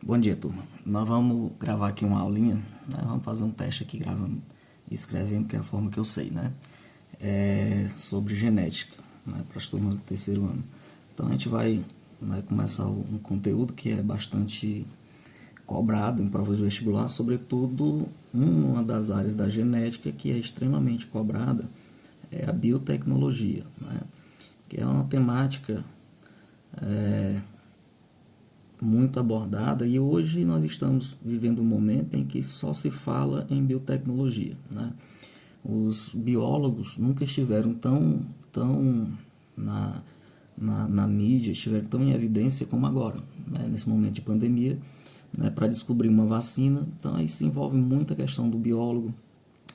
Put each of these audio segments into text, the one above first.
Bom dia, turma. Nós vamos gravar aqui uma aulinha, né? Vamos fazer um teste aqui gravando e escrevendo, que é a forma que eu sei, né? Sobre genética, né? Para as turmas do terceiro ano. Então a gente vai começar um conteúdo que é bastante cobrado em provas de vestibular, sobretudo uma das áreas da genética que é extremamente cobrada é a biotecnologia, né? Que é uma temática muito abordada, e hoje nós estamos vivendo um momento em que só se fala em biotecnologia, né? Os biólogos nunca estiveram tão na mídia, estiveram tão em evidência como agora, né? Nesse momento de pandemia, né? Para descobrir uma vacina. Então aí se envolve muita questão do biólogo,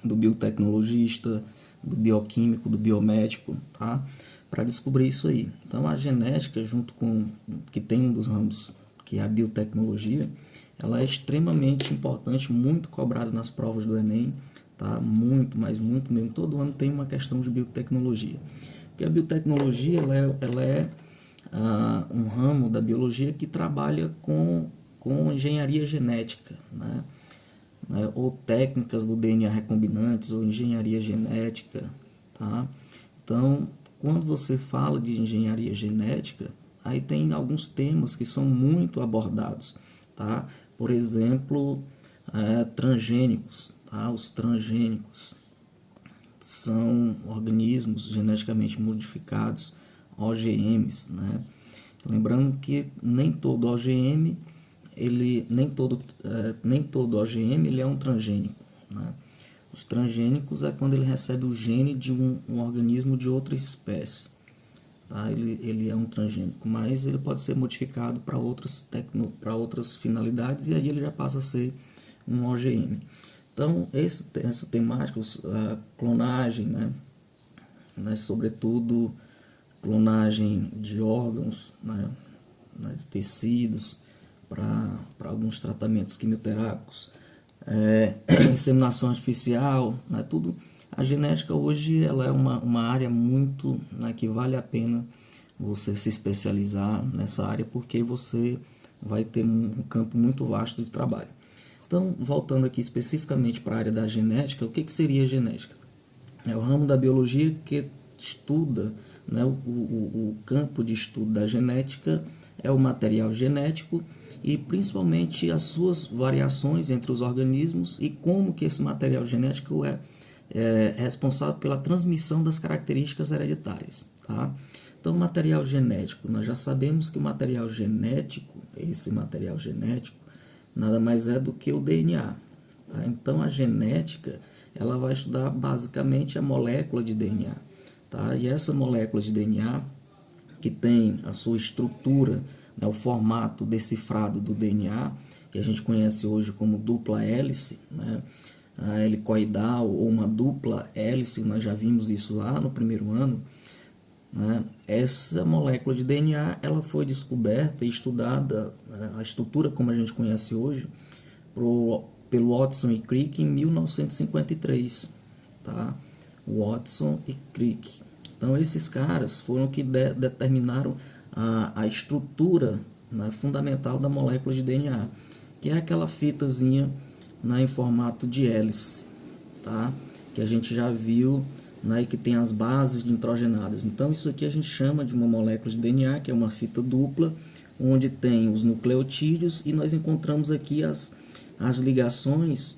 do biotecnologista, do bioquímico, do biomédico, tá? Para descobrir isso aí. Então a genética, junto com que tem um dos ramos que é a biotecnologia, ela é extremamente importante, muito cobrada nas provas do Enem, tá? Muito, mas muito mesmo. Todo ano tem uma questão de biotecnologia. Porque a biotecnologia ela é um ramo da biologia que trabalha com engenharia genética, né? Ou técnicas do DNA recombinantes, ou engenharia genética, tá? Então, quando você fala de engenharia genética, aí tem alguns temas que são muito abordados, tá? Por exemplo, transgênicos, tá? Os transgênicos são organismos geneticamente modificados, OGMs, né? Lembrando que nem todo OGM ele é um transgênico, né? Os transgênicos é quando ele recebe o gene de um organismo de outra espécie, tá? Ele é um transgênico, mas ele pode ser modificado para outras finalidades, e aí ele já passa a ser um OGM. Então, essa temática, a clonagem, né? Sobretudo clonagem de órgãos, né? De tecidos, para alguns tratamentos quimioterápicos, inseminação artificial, né? Tudo. A genética hoje ela é uma área muito, né, que vale a pena você se especializar nessa área, porque você vai ter um campo muito vasto de trabalho. Então, voltando aqui especificamente para a área da genética, o que seria a genética? É o ramo da biologia que estuda, né, o campo de estudo da genética é o material genético e principalmente as suas variações entre os organismos e como que esse material genético é responsável pela transmissão das características hereditárias, tá? Então, material genético, nós já sabemos que o material genético, esse material genético, nada mais é do que o DNA, tá? Então, a genética, ela vai estudar basicamente a molécula de DNA, tá? E essa molécula de DNA, que tem a sua estrutura, né, o formato decifrado do DNA, que a gente conhece hoje como dupla hélice, né? A helicoidal ou uma dupla hélice, nós já vimos isso lá no primeiro ano, né? Essa molécula de DNA ela foi descoberta e estudada, a estrutura como a gente conhece hoje, pelo Watson e Crick em 1953, tá? Watson e Crick. Então esses caras foram que determinaram a estrutura, né, fundamental da molécula de DNA, que é aquela fitazinha, né, em formato de hélice, tá? Que a gente já viu, né, que tem as bases nitrogenadas. Então isso aqui a gente chama de uma molécula de DNA, que é uma fita dupla, onde tem os nucleotídeos, e nós encontramos aqui as ligações,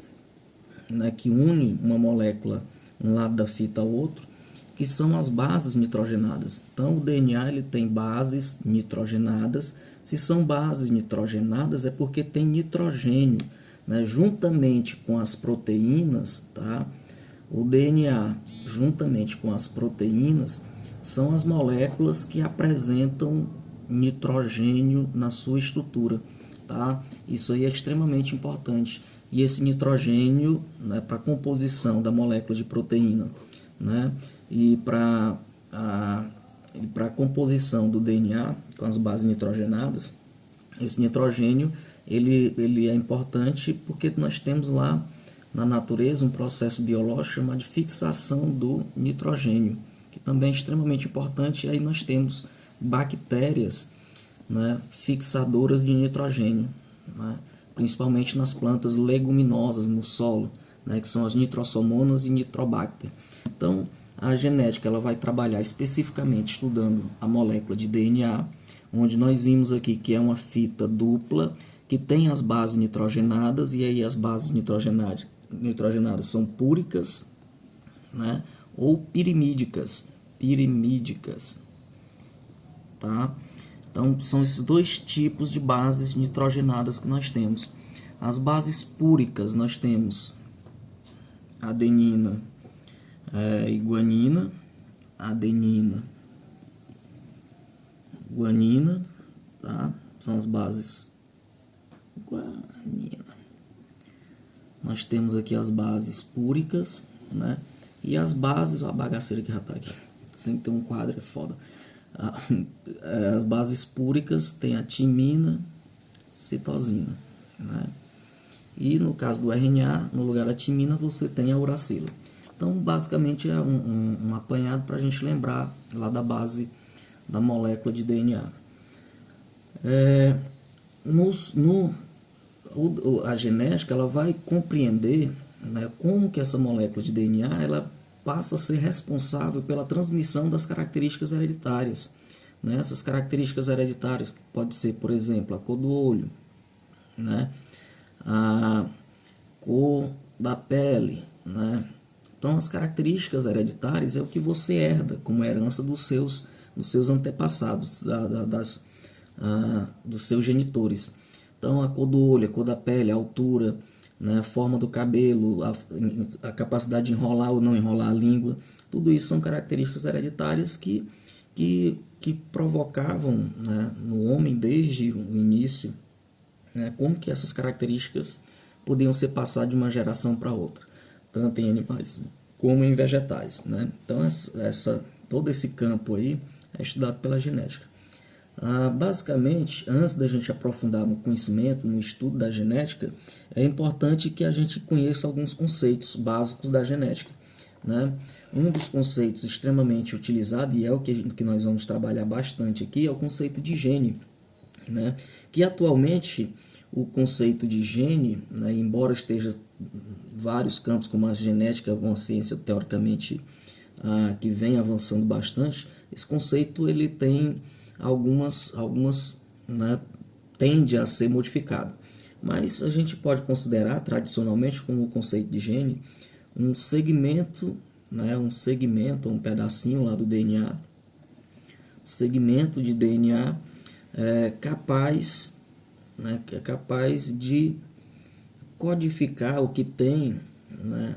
né, que unem uma molécula um lado da fita ao outro, que são as bases nitrogenadas. Então o DNA ele tem bases nitrogenadas. Se são bases nitrogenadas é porque tem nitrogênio, né, juntamente com as proteínas, tá? O DNA, juntamente com as proteínas, são as moléculas que apresentam nitrogênio na sua estrutura, tá? Isso aí é extremamente importante. E esse nitrogênio, né, para a composição da molécula de proteína, né, e para a composição do DNA com as bases nitrogenadas, esse nitrogênio ele é importante porque nós temos lá na natureza um processo biológico chamado de fixação do nitrogênio, que também é extremamente importante. E aí nós temos bactérias, né, fixadoras de nitrogênio, né? Principalmente nas plantas leguminosas no solo, né? Que são as nitrossomonas e nitrobacter. Então, a genética ela vai trabalhar especificamente estudando a molécula de DNA, onde nós vimos aqui que é uma fita dupla, que tem as bases nitrogenadas, e aí as bases nitrogenadas são púricas, né? Ou pirimídicas, tá? Então, são esses dois tipos de bases nitrogenadas que nós temos. As bases púricas, nós temos adenina e guanina, guanina, tá? São as bases guanina. Nós temos aqui as bases púricas, né? E as bases, a bagaceira que já tá aqui, sem ter um quadro é foda. As bases púricas tem a timina, citosina, né? E no caso do RNA, no lugar da timina, você tem a uracila. Então, basicamente, é um apanhado para a gente lembrar lá da base da molécula de DNA. A genética ela vai compreender, né, como que essa molécula de DNA ela passa a ser responsável pela transmissão das características hereditárias, né? Essas características hereditárias que pode ser, por exemplo, a cor do olho, né? A cor da pele, né? Então, as características hereditárias é o que você herda como herança dos seus antepassados, dos seus genitores. Então, a cor do olho, a cor da pele, a altura, né, a forma do cabelo, a capacidade de enrolar ou não enrolar a língua, tudo isso são características hereditárias que provocavam, né, no homem desde o início, né, como que essas características podiam ser passadas de uma geração para outra, tanto em animais como em vegetais, né? Então, todo esse campo aí é estudado pela genética. Basicamente, antes da gente aprofundar no conhecimento, no estudo da genética, é importante que a gente conheça alguns conceitos básicos da genética, né? Um dos conceitos extremamente utilizado, e é o que nós vamos trabalhar bastante aqui, é o conceito de gene, né? Que atualmente o conceito de gene, né, embora esteja vários campos como a genética, uma ciência teoricamente que vem avançando bastante, esse conceito ele tem algumas né, tende a ser modificado. Mas a gente pode considerar tradicionalmente como o conceito de gene um segmento, né, um pedacinho lá do DNA, segmento de DNA capaz, né, que é capaz de codificar o que tem, né,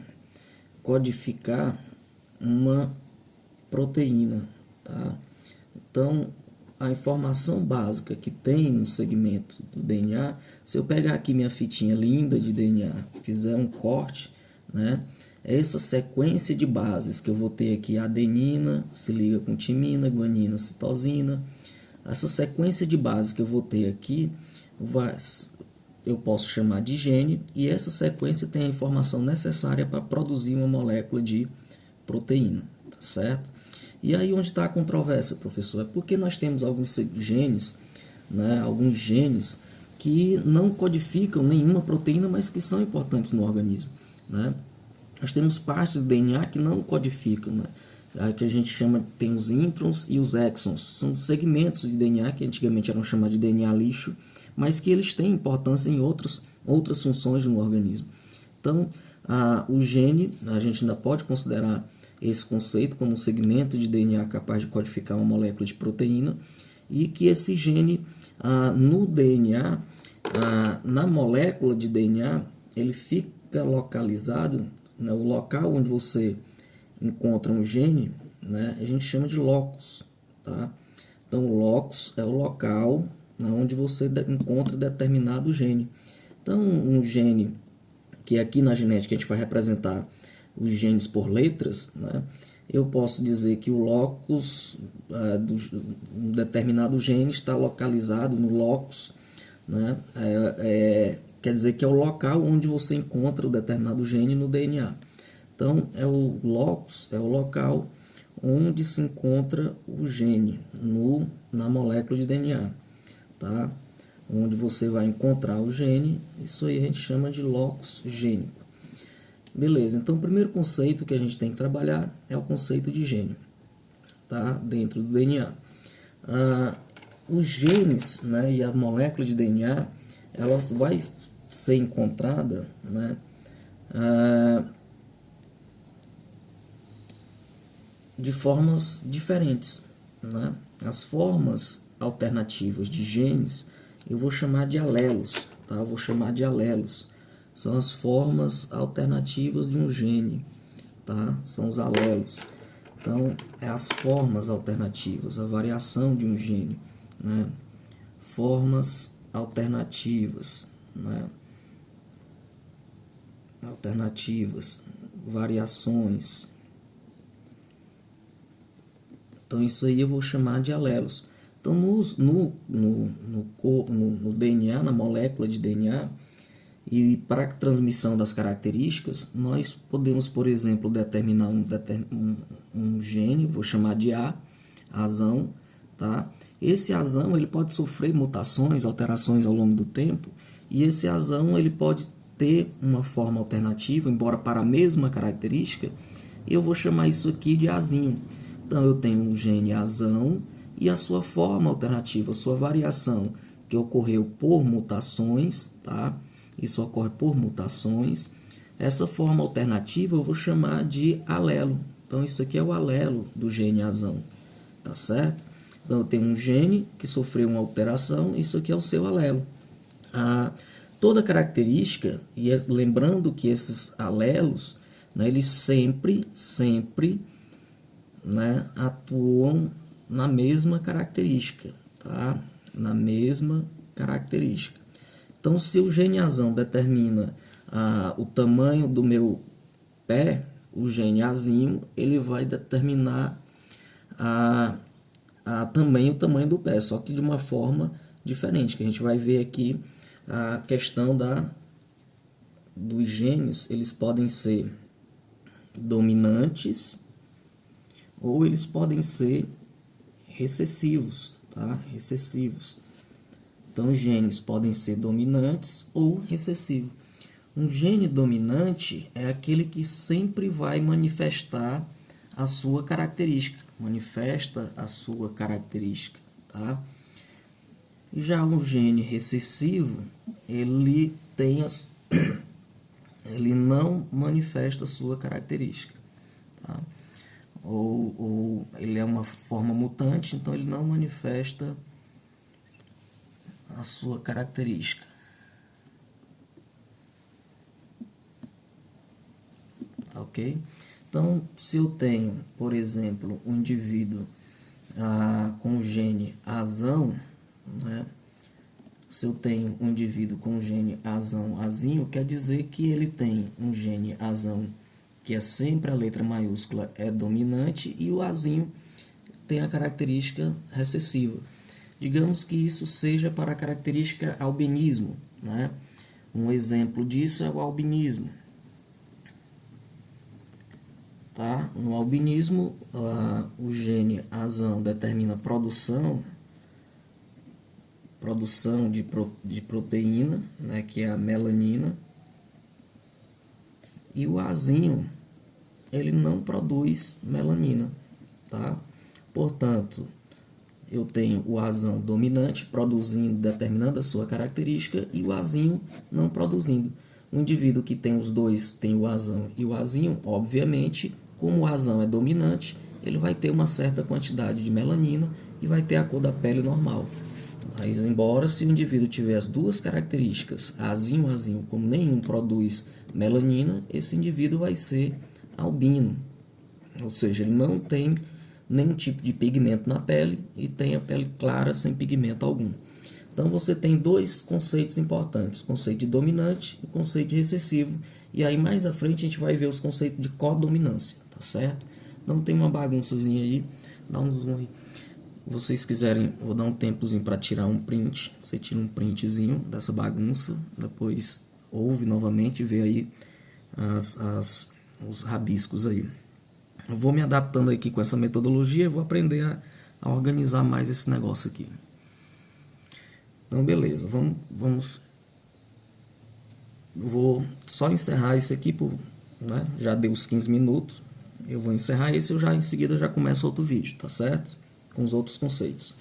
codificar uma proteína, tá? Então, a informação básica que tem no segmento do DNA, se eu pegar aqui minha fitinha linda de DNA, fizer um corte, né, essa sequência de bases que eu vou ter aqui, adenina se liga com timina, guanina, citosina, essa sequência de bases que eu vou ter aqui, eu posso chamar de gene, e essa sequência tem a informação necessária para produzir uma molécula de proteína, tá certo? E aí onde está a controvérsia, professor? É porque nós temos alguns genes, né, alguns genes que não codificam nenhuma proteína, mas que são importantes no organismo, né? Nós temos partes do DNA que não codificam, né? Que a gente chama, tem os introns e os exons, são segmentos de DNA que antigamente eram chamados de DNA lixo, mas que eles têm importância em outras funções no organismo. Então, o gene, a gente ainda pode considerar esse conceito como um segmento de DNA capaz de codificar uma molécula de proteína, e que esse gene, no DNA, na molécula de DNA, ele fica localizado, né, o local onde você encontra um gene, né, a gente chama de locus, tá? Então, o locus é o local onde você encontra determinado gene. Então, um gene que aqui na genética a gente vai representar os genes por letras, né? Eu posso dizer que o locus de um determinado gene está localizado no locus, né? Quer dizer que é o local onde você encontra o determinado gene no DNA. Então, o locus é o local onde se encontra o gene na molécula de DNA, tá? onde você vai encontrar o gene. Isso aí a gente chama de locus gênico. Beleza, então o primeiro conceito que a gente tem que trabalhar é o conceito de gene, tá? Dentro do DNA. Os genes, né, e a molécula de DNA, ela vai ser encontrada, né, de formas diferentes, né? As formas alternativas de genes eu vou chamar de alelos, tá? Eu vou chamar de alelos. São as formas alternativas de um gene, tá? São os alelos. Então, é as formas alternativas, a variação de um gene, né? Formas alternativas, né? Alternativas, variações. Então, isso aí eu vou chamar de alelos. Então, no DNA, na molécula de DNA, e para a transmissão das características, nós podemos, por exemplo, determinar um gene, vou chamar de azão, tá? Esse azão ele pode sofrer mutações, alterações ao longo do tempo, e esse azão ele pode ter uma forma alternativa, embora para a mesma característica, eu vou chamar isso aqui de azinho. Então, eu tenho um gene azão e a sua forma alternativa, a sua variação, que ocorreu por mutações, tá? Isso ocorre por mutações. Essa forma alternativa eu vou chamar de alelo. Então, isso aqui é o alelo do gene azão, tá certo? Então, eu tenho um gene que sofreu uma alteração, isso aqui é o seu alelo. Toda característica, e lembrando que esses alelos, né, eles sempre, né, atuam na mesma característica, tá? Na mesma característica. Então, se o gene azão determina o tamanho do meu pé, o gene azinho ele vai determinar também o tamanho do pé, só que de uma forma diferente, que a gente vai ver aqui a questão dos genes, eles podem ser dominantes ou eles podem ser recessivos, tá? Recessivos. Então, genes podem ser dominantes ou recessivos. Um gene dominante é aquele que sempre vai manifestar a sua característica, tá? Já um gene recessivo, ele não manifesta a sua característica, tá? Ou ele é uma forma mutante, então ele não manifesta a sua característica. Tá ok? Então, se eu tenho, por exemplo, um indivíduo com o gene azão, né? Se eu tenho um indivíduo com o gene azão, azinho, quer dizer que ele tem um gene azão, que é sempre a letra maiúscula é dominante, e o azinho tem a característica recessiva. Digamos que isso seja para a característica albinismo, né? Um exemplo disso é o albinismo. Tá? No albinismo, o gene azão determina produção de proteína, né, que é a melanina, e o azinho ele não produz melanina, tá? Portanto, eu tenho o azão dominante produzindo, determinando a sua característica, e o azinho não produzindo. Um indivíduo que tem os dois, tem o azão e o azinho, obviamente, como o azão é dominante, ele vai ter uma certa quantidade de melanina e vai ter a cor da pele normal. Mas, embora se o indivíduo tiver as duas características, azinho, como nenhum produz melanina, esse indivíduo vai ser albino. Ou seja, ele não tem nenhum tipo de pigmento na pele e tem a pele clara sem pigmento algum. Então, você tem dois conceitos importantes, o conceito de dominante e o conceito de recessivo. E aí, mais à frente, a gente vai ver os conceitos de codominância, tá certo? Não tem uma bagunçazinha aí, dá um zoom aí. Vocês quiserem, vou dar um tempozinho para tirar um print. Você tira um printzinho dessa bagunça, depois ouve novamente e vê aí os rabiscos aí. Eu vou me adaptando aqui com essa metodologia e vou aprender a organizar mais esse negócio aqui. Então, beleza, vou só encerrar esse aqui, né? Já deu os 15 minutos. Eu vou encerrar esse, em seguida já começo outro vídeo, tá certo? Com os outros conceitos.